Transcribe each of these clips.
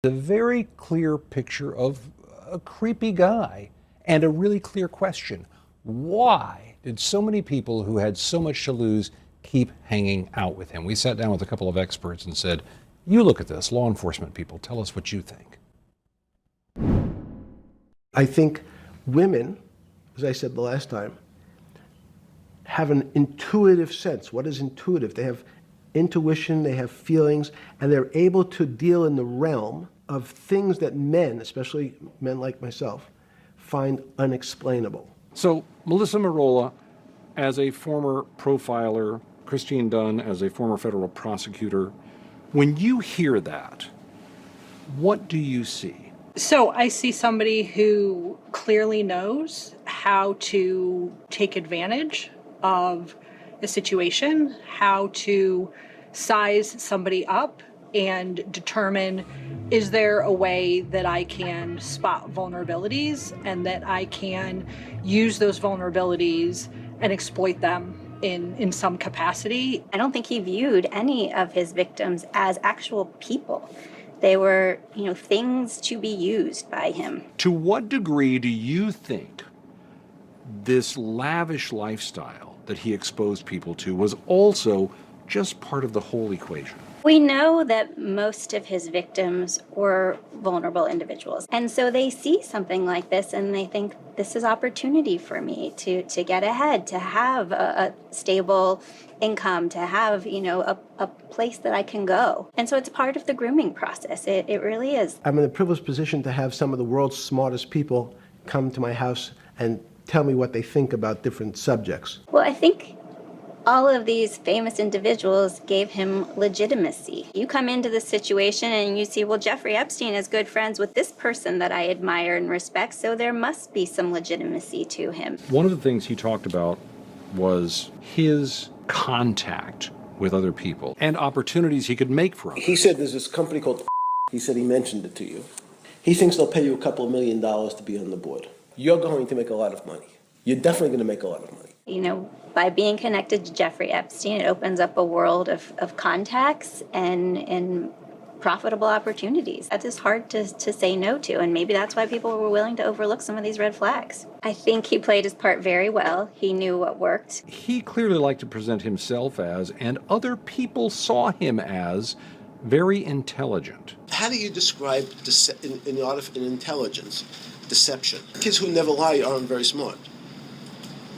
A very clear picture of a creepy guy and a really clear question. Why did so many people who had so much to lose keep hanging out with him? We sat down with a couple of experts and said, you look at this, law enforcement people, tell us what you think. I think women, as I said the last time, have an intuitive sense. What is intuitive? They have intuition, they have feelings, and they're able to deal in the realm of things that men, especially men like myself, find unexplainable. So Melissa Merola, as a former profiler, Christine Dunn as a former federal prosecutor, when you hear that, what do you see? So I see somebody who clearly knows how to take advantage of a situation, how to size somebody up and determine, is there a way that I can spot vulnerabilities and that I can use those vulnerabilities and exploit them in some capacity? I don't think he viewed any of his victims as actual people. They were, things to be used by him. To what degree do you think this lavish lifestyle that he exposed people to was also just part of the whole equation? We know that most of his victims were vulnerable individuals. And so they see something like this and they think, this is opportunity for me to get ahead, to have a stable income, to have, a place that I can go. And so it's part of the grooming process. It really is. I'm in the privileged position to have some of the world's smartest people come to my house and tell me what they think about different subjects. Well, I think all of these famous individuals gave him legitimacy. You come into this situation and you see, well, Jeffrey Epstein is good friends with this person that I admire and respect, so there must be some legitimacy to him. One of the things he talked about was his contact with other people and opportunities he could make for them. He said there's this company called he said he mentioned it to you. He thinks they'll pay you a couple of $1 million to be on the board. You're going to make a lot of money. You're definitely going to make a lot of money. By being connected to Jeffrey Epstein, it opens up a world of contacts and profitable opportunities. That is hard to say no to, and maybe that's why people were willing to overlook some of these red flags. I think he played his part very well. He knew what worked. He clearly liked to present himself as, and other people saw him as, very intelligent. How do you describe in intelligence, deception? Kids who never lie aren't very smart.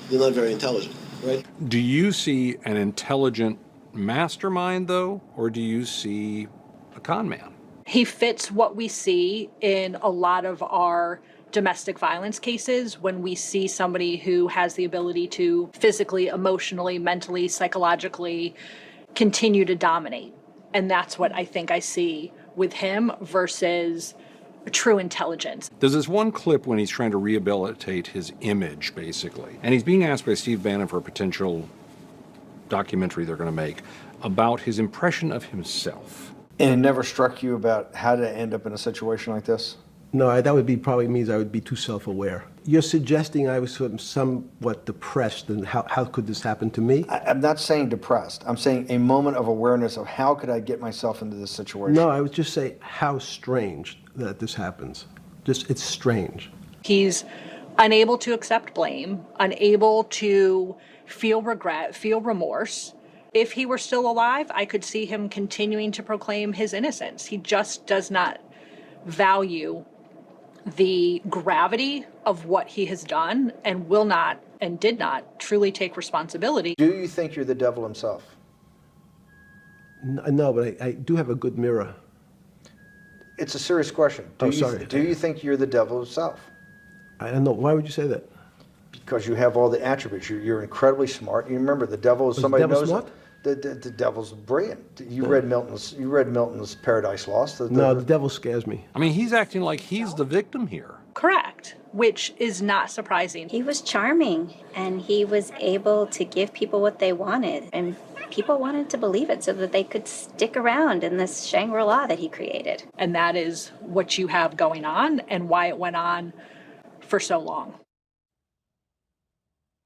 They're not very intelligent, right? Do you see an intelligent mastermind, though, or do you see a con man? He fits what we see in a lot of our domestic violence cases when we see somebody who has the ability to physically, emotionally, mentally, psychologically continue to dominate. And that's what I think I see with him versus true intelligence. There's this one clip when he's trying to rehabilitate his image, basically. And he's being asked by Steve Bannon for a potential documentary they're going to make about his impression of himself. And it never struck you about how to end up in a situation like this? No, that would be probably means I would be too self-aware. You're suggesting I was somewhat depressed, and how could this happen to me? I'm not saying depressed. I'm saying a moment of awareness of how could I get myself into this situation. No, I would just say how strange that this happens. It's strange. He's unable to accept blame, unable to feel regret, feel remorse. If he were still alive, I could see him continuing to proclaim his innocence. He just does not value the gravity of what he has done and will not and did not truly take responsibility. Do you think you're the devil himself? No, but I do have a good mirror. It's a serious question. Sorry. Do you think you're the devil himself? I don't know. Why would you say that? Because you have all the attributes. You're incredibly smart. You remember, the devil is somebody who knows smart? The devil's brilliant. You read Milton's Paradise Lost. No, the devil scares me. I mean, he's acting like he's the victim here. Correct, which is not surprising. He was charming, and he was able to give people what they wanted, and people wanted to believe it so that they could stick around in this Shangri-La that he created. And that is what you have going on and why it went on for so long.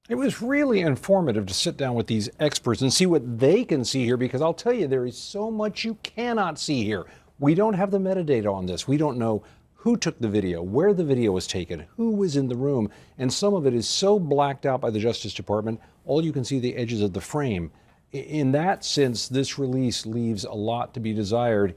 It was really informative to sit down with these experts and see what they can see here, because I'll tell you, there is so much you cannot see here. We don't have the metadata on this. We don't know who took the video, where the video was taken, who was in the room, and some of it is so blacked out by the Justice Department, all you can see the edges of the frame. In that sense, this release leaves a lot to be desired,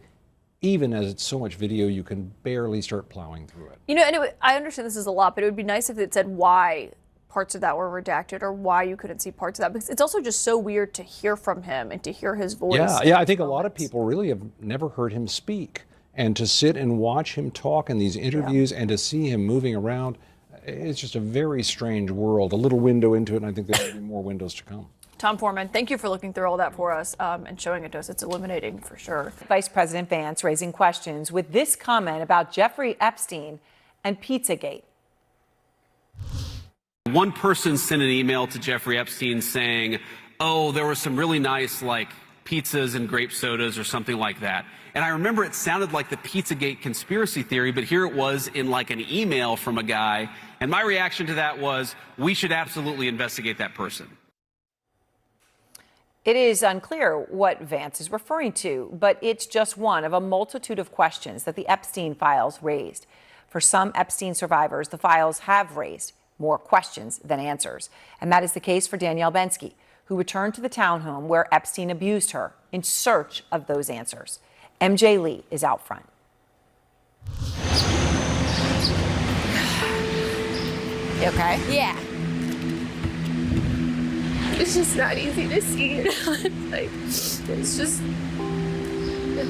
even as it's so much video you can barely start plowing through it. You know, and I understand this is a lot, but it would be nice if it said why parts of that were redacted or why you couldn't see parts of that, because it's also just so weird to hear from him and to hear his voice. Yeah, I think a lot of people really have never heard him speak. And to sit and watch him talk in these interviews and to see him moving around, it's just a very strange world, a little window into it, and I think there will be more windows to come. Tom Foreman, thank you for looking through all that for us and showing it to us. It's illuminating for sure. Vice President Vance raising questions with this comment about Jeffrey Epstein and Pizzagate. One person sent an email to Jeffrey Epstein saying, oh, there were some really nice, pizzas and grape sodas or something like that. And I remember it sounded like the Pizzagate conspiracy theory, but here it was in an email from a guy. And my reaction to that was, we should absolutely investigate that person. It is unclear what Vance is referring to, but it's just one of a multitude of questions that the Epstein files raised. For some Epstein survivors, the files have raised more questions than answers. And that is the case for Danielle Bensky, who returned to the townhome where Epstein abused her in search of those answers. MJ Lee is out front. You okay? Yeah. It's just not easy to see, it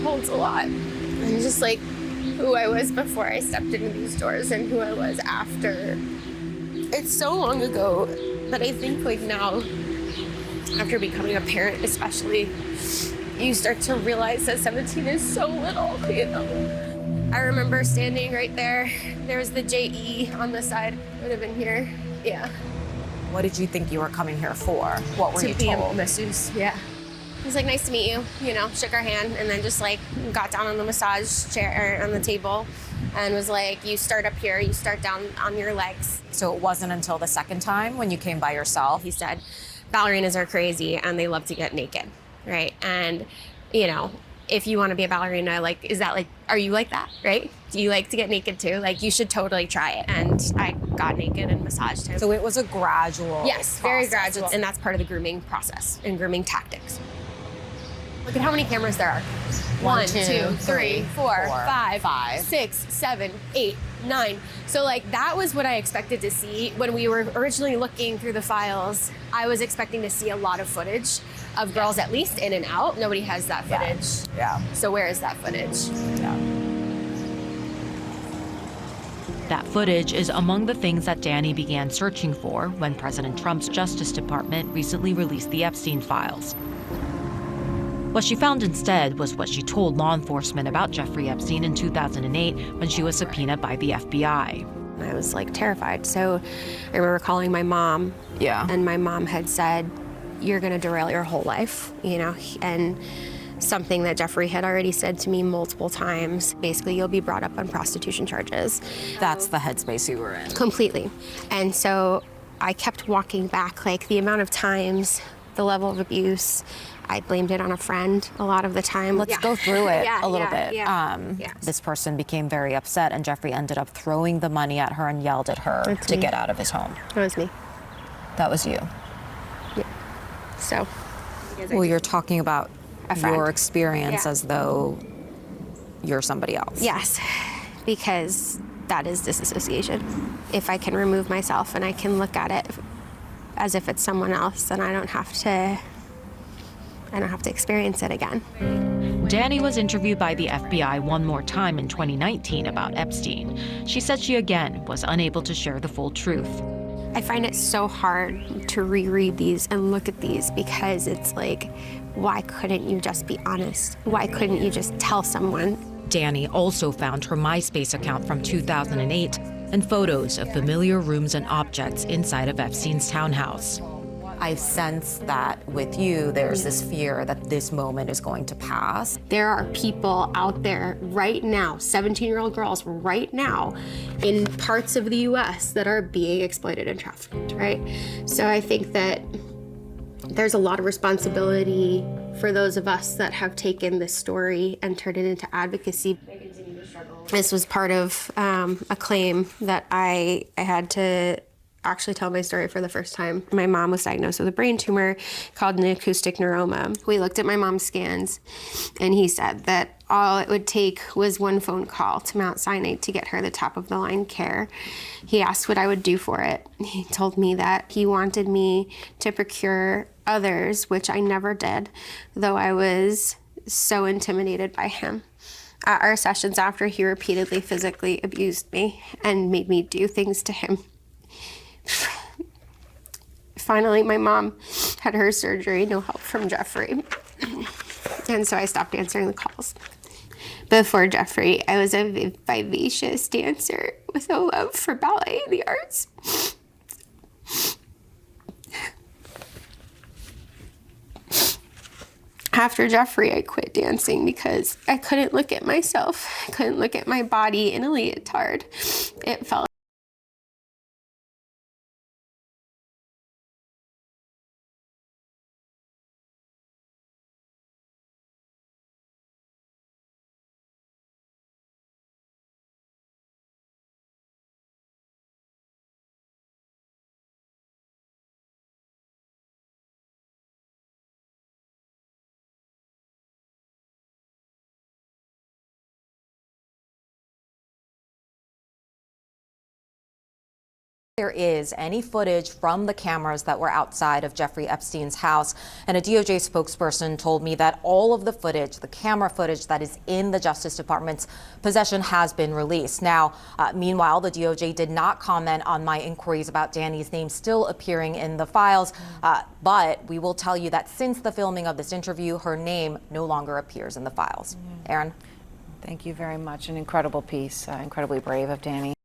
holds a lot. And just who I was before I stepped into these doors and who I was after. It's so long ago that I think now, after becoming a parent especially, you start to realize that 17 is so little, I remember standing right there. There was the JE on the side. Would have been here. Yeah. What did you think you were coming here for? What were you told? To be a masseuse, yeah. He was nice to meet you, shook our hand, and then just got down on the massage chair on the table and was you start up here, you start down on your legs. So it wasn't until the second time when you came by yourself? He said, ballerinas are crazy and they love to get naked, right? And, if you want to be a ballerina, is that are you like that, right? Do you like to get naked too? You should totally try it. And I got naked and massaged him. So it was a gradual Yes, very gradual. And that's part of the grooming process and grooming tactics. Look at how many cameras there are. 1, 2, 3, 4, 5, 6, 7, 8, 9. So that was what I expected to see. When we were originally looking through the files, I was expecting to see a lot of footage of girls at least in and out. Nobody has that footage. Yeah. So where is that footage? Yeah. That footage is among the things that Danny began searching for when President Trump's Justice Department recently released the Epstein files. What she found instead was what she told law enforcement about Jeffrey Epstein in 2008 when she was subpoenaed by the FBI. I was terrified. So I remember calling my mom. Yeah. And my mom had said, you're going to derail your whole life, and something that Jeffrey had already said to me multiple times. Basically, you'll be brought up on prostitution charges. That's the headspace you were in. Completely. And so I kept walking back, the amount of times, the level of abuse, I blamed it on a friend a lot of the time. Let's go through it a little bit. Yes. This person became very upset, and Jeffrey ended up throwing the money at her and yelled at her to get out of his home. That was me. That was you. Yeah. So. Well, you're talking about your experience Yeah. as though you're somebody else. Yes, because that is disassociation. If I can remove myself and I can look at it as if it's someone else, then I don't have to experience it again. Danny was interviewed by the FBI one more time in 2019 about Epstein. She said she again was unable to share the full truth. I find it so hard to reread these and look at these because it's why couldn't you just be honest? Why couldn't you just tell someone? Danny also found her MySpace account from 2008 and photos of familiar rooms and objects inside of Epstein's townhouse. I sense that with you, there's this fear that this moment is going to pass. There are people out there right now, 17-year-old girls right now, in parts of the US that are being exploited and trafficked, right? So I think that there's a lot of responsibility for those of us that have taken this story and turned it into advocacy. This was part of a claim that I had to actually tell my story for the first time. My mom was diagnosed with a brain tumor called an acoustic neuroma. We looked at my mom's scans, and he said that all it would take was one phone call to Mount Sinai to get her the top of the line care. He asked what I would do for it. He told me that he wanted me to procure others, which I never did, though I was so intimidated by him. At our sessions after, he repeatedly physically abused me and made me do things to him. Finally, my mom had her surgery, no help from Jeffrey. And so I stopped answering the calls. Before Jeffrey, I was a vivacious dancer with a love for ballet and the arts. After Jeffrey, I quit dancing because I couldn't look at myself. I couldn't look at my body in a leotard. It felt There is any footage from the cameras that were outside of Jeffrey Epstein's house, and a DOJ spokesperson told me that all of the footage, the camera footage that is in the Justice Department's possession, has been released. Now, meanwhile, the DOJ did not comment on my inquiries about Danny's name still appearing in the files, but we will tell you that since the filming of this interview, her name no longer appears in the files. Aaron? Thank you very much. An incredible piece, incredibly brave of Danny.